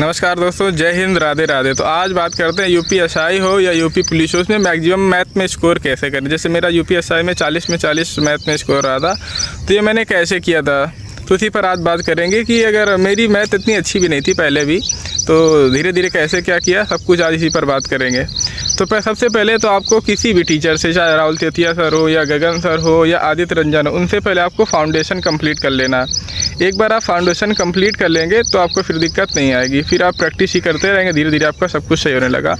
नमस्कार दोस्तों, जय हिंद, राधे राधे। तो आज बात करते हैं यूपीएसआई हो या यूपी पुलिस हो, उसमें मैक्सिमम मैथ में स्कोर कैसे करें। जैसे मेरा यूपीएसआई में 40 में 40 मैथ में स्कोर रहा था, तो ये मैंने कैसे किया था, तो उसी पर आज बात करेंगे कि अगर मेरी मैथ इतनी अच्छी भी नहीं थी पहले भी, तो धीरे धीरे कैसे क्या किया, सब कुछ आज इसी पर बात करेंगे। तो सबसे पहले तो आपको किसी भी टीचर से, चाहे राहुल तेतिया सर हो या गगन सर हो या आदित्य रंजन हो, उनसे पहले आपको फाउंडेशन कंप्लीट कर लेना। एक बार आप फाउंडेशन कंप्लीट कर लेंगे तो आपको फिर दिक्कत नहीं आएगी, फिर आप प्रैक्टिस ही करते रहेंगे, धीरे धीरे आपका सब कुछ सही होने लगा।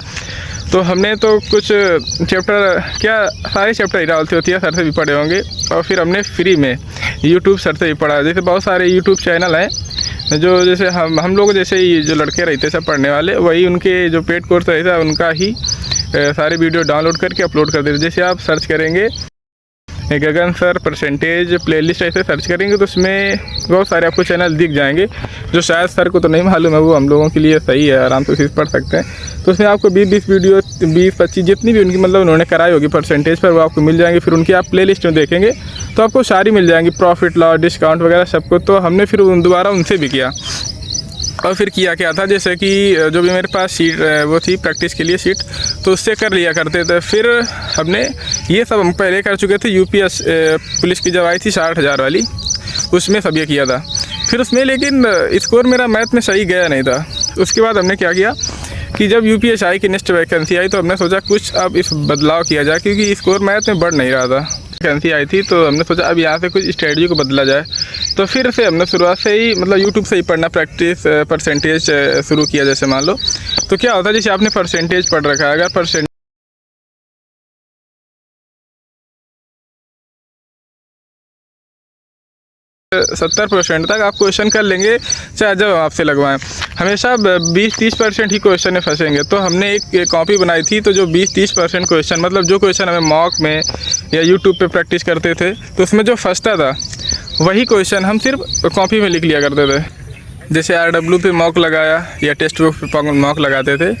तो हमने तो कुछ चैप्टर, क्या सारे चैप्टर राहुल तेतिया सर से भी पढ़े होंगे, और फिर हमने फ्री में यूट्यूब सर से भी पढ़ा। जैसे बहुत सारे यूट्यूब चैनल हैं जो, जैसे हम लोग जैसे ही जो लड़के रहते सब पढ़ने वाले, वही उनके जो पेड कोर्स रहता है उनका ही सारे वीडियो डाउनलोड करके अपलोड कर देते। जैसे आप सर्च करेंगे गगन सर परसेंटेज प्लेलिस्ट, ऐसे सर्च करेंगे तो उसमें बहुत सारे आपको चैनल दिख जाएंगे, जो शायद सर को तो नहीं मालूम है, वो हम लोगों के लिए सही है, आराम से पढ़ सकते हैं। तो उसमें आपको 20 वीडियो, 20-25 जितनी भी उनकी मतलब उन्होंने कराई होगी परसेंटेज पर, वो आपको मिल जाएंगे। फिर उनकी आप प्लेलिस्ट में देखेंगे तो आपको सारी मिल जाएंगी, प्रॉफिट लॉस, डिस्काउंट वगैरह सबको। तो हमने फिर दोबारा उनसे भी किया, और फिर किया क्या था, जैसे कि जो भी मेरे पास सीट वो थी प्रैक्टिस के लिए सीट, तो उससे कर लिया करते थे। फिर हमने ये सब हम पहले कर चुके थे। यूपीएस पुलिस की जब आई थी 60,000 वाली, उसमें सब ये किया था। फिर उसमें लेकिन स्कोर मेरा मैथ में सही गया नहीं था। उसके बाद हमने क्या किया कि जब यूपीएसआई की नेक्स्ट वैकेंसी आई तो हमने सोचा कुछ अब इस बदलाव किया जाए, क्योंकि स्कोर मैथ में बढ़ नहीं रहा था। वैकेंसी आई थी तो हमने सोचा अब यहाँ से कुछ स्ट्रेटजी को बदला जाए। तो फिर से हमने शुरुआत से ही मतलब यूट्यूब से ही पढ़ना, प्रैक्टिस परसेंटेज शुरू किया। जैसे मान लो तो क्या होता है, जैसे आपने परसेंटेज पढ़ रखा है, अगर परसेंट 70% तक आप क्वेश्चन कर लेंगे, चाहे जब आपसे लगवाएं। हमेशा 20-30% ही क्वेश्चन में फंसेंगे। तो हमने एक कॉपी बनाई थी, तो जो 20-30% क्वेश्चन, मतलब जो क्वेश्चन हमें मॉक में या यूट्यूब पे प्रैक्टिस करते थे, तो उसमें जो फंसता था वही क्वेश्चन हम सिर्फ कॉपी में लिख लिया करते थे। जैसे RW पे मॉक लगाया या टेक्स्ट बुक पे मॉक लगाते थे,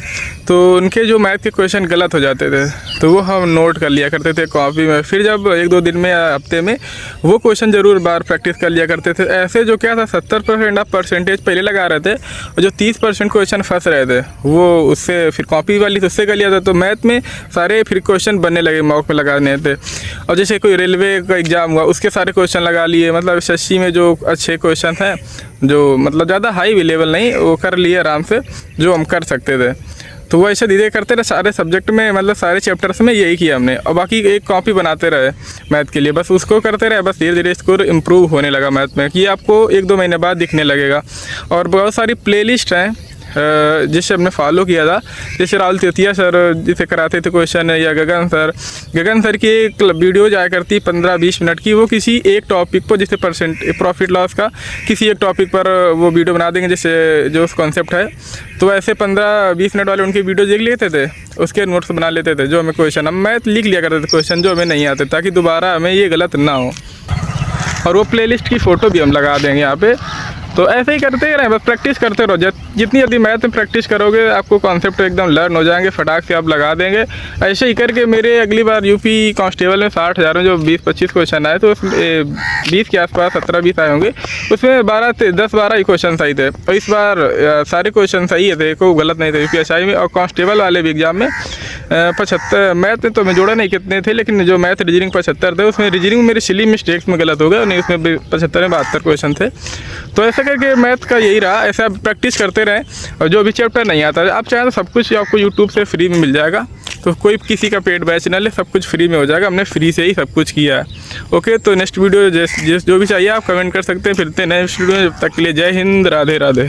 तो उनके जो मैथ के क्वेश्चन गलत हो जाते थे, तो वो हम नोट कर लिया करते थे कॉपी में। फिर जब 1-2 दिन में या हफ्ते में वो क्वेश्चन ज़रूर बार प्रैक्टिस कर लिया करते थे। ऐसे जो क्या था, 70% आप परसेंटेज पहले लगा रहे थे, और जो 30% क्वेश्चन फंस रहे थे वो उससे फिर कॉपी वाली तो उससे कर लिया था। तो मैथ में सारे फिर क्वेश्चन बनने लगे मॉक में लगाने थे। और जैसे कोई रेलवे का एग्ज़ाम हुआ, उसके सारे क्वेश्चन लगा लिए। मतलब SSC में जो अच्छे क्वेश्चन हैं, जो मतलब ज़्यादा हाई भी लेवल नहीं, वो कर लिए आराम से, जो हम कर सकते थे। तो वो ऐसे धीरे करते रहे सारे सब्जेक्ट में, मतलब सारे चैप्टर्स में यही किया हमने। और बाकी एक कॉपी बनाते रहे मैथ के लिए, बस उसको करते रहे। बस धीरे धीरे स्कोर इम्प्रूव होने लगा मैथ में, कि आपको 1-2 महीने बाद दिखने लगेगा। और बहुत सारी प्लेलिस्ट हैं जिसे हमने फॉलो किया था। जैसे राहुल तेतिया सर जिसे कराते थे क्वेश्चन, या गगन सर की एक वीडियो जाया करती 15-20 मिनट की, वो किसी एक टॉपिक पर, जैसे प्रॉफिट लॉस का किसी एक टॉपिक पर वो वीडियो बना देंगे, जैसे जो कॉन्सेप्ट है। तो ऐसे 15-20 मिनट वाले उनकी वीडियो देख लेते थे, उसके नोट्स बना लेते थे, जो हमें क्वेश्चन, हम मैथ लिख लिया करते थे क्वेश्चन जो हमें नहीं आते, ताकि दोबारा हमें ये गलत ना हो। और वो प्लेलिस्ट की फ़ोटो भी हम लगा देंगे यहाँ पे। तो ऐसे ही करते ही रहें, बस प्रैक्टिस करते रहो। जितनी जल्दी मैथ में प्रैक्टिस करोगे, आपको कॉन्सेप्ट एकदम लर्न हो जाएंगे, फटाक से आप लगा देंगे। ऐसे ही करके मेरे अगली बार यूपी कांस्टेबल में 60,000 में जो 20-25 क्वेश्चन आए, तो उसमें 20 के आसपास 17-20 आए होंगे, उसमें 10-12 ही क्वेश्चन सही थे। और इस बार सारे क्वेश्चन सही थे, कोई गलत नहीं थे यूपीएसआई में। और कांस्टेबल वाले भी एग्जाम में 75, मैथ में तो मैं जोड़ा नहीं कितने थे, लेकिन जो मैथ रीजनिंग 75 थे, उसमें रीजनिंग मेरी सिली मिस्टेक्स में गलत हो गया, नहीं उसमें 75 में 72 क्वेश्चन थे। तो ऐसा करके मैथ का यही रहा, ऐसा आप प्रैक्टिस करते रहें। और जो भी चैप्टर नहीं आता आप चाहें तो सब कुछ आपको यूट्यूब से फ्री में मिल जाएगा। तो कोई किसी का पेड बैच ना ले, सब कुछ फ्री में हो जाएगा। हमने फ्री से ही सब कुछ किया है। ओके, तो नेक्स्ट वीडियो जो भी चाहिए आप कमेंट कर सकते हैं। फिरते हैं नेक्स्ट वीडियो में, जब तक के लिए जय हिंद, राधे राधे।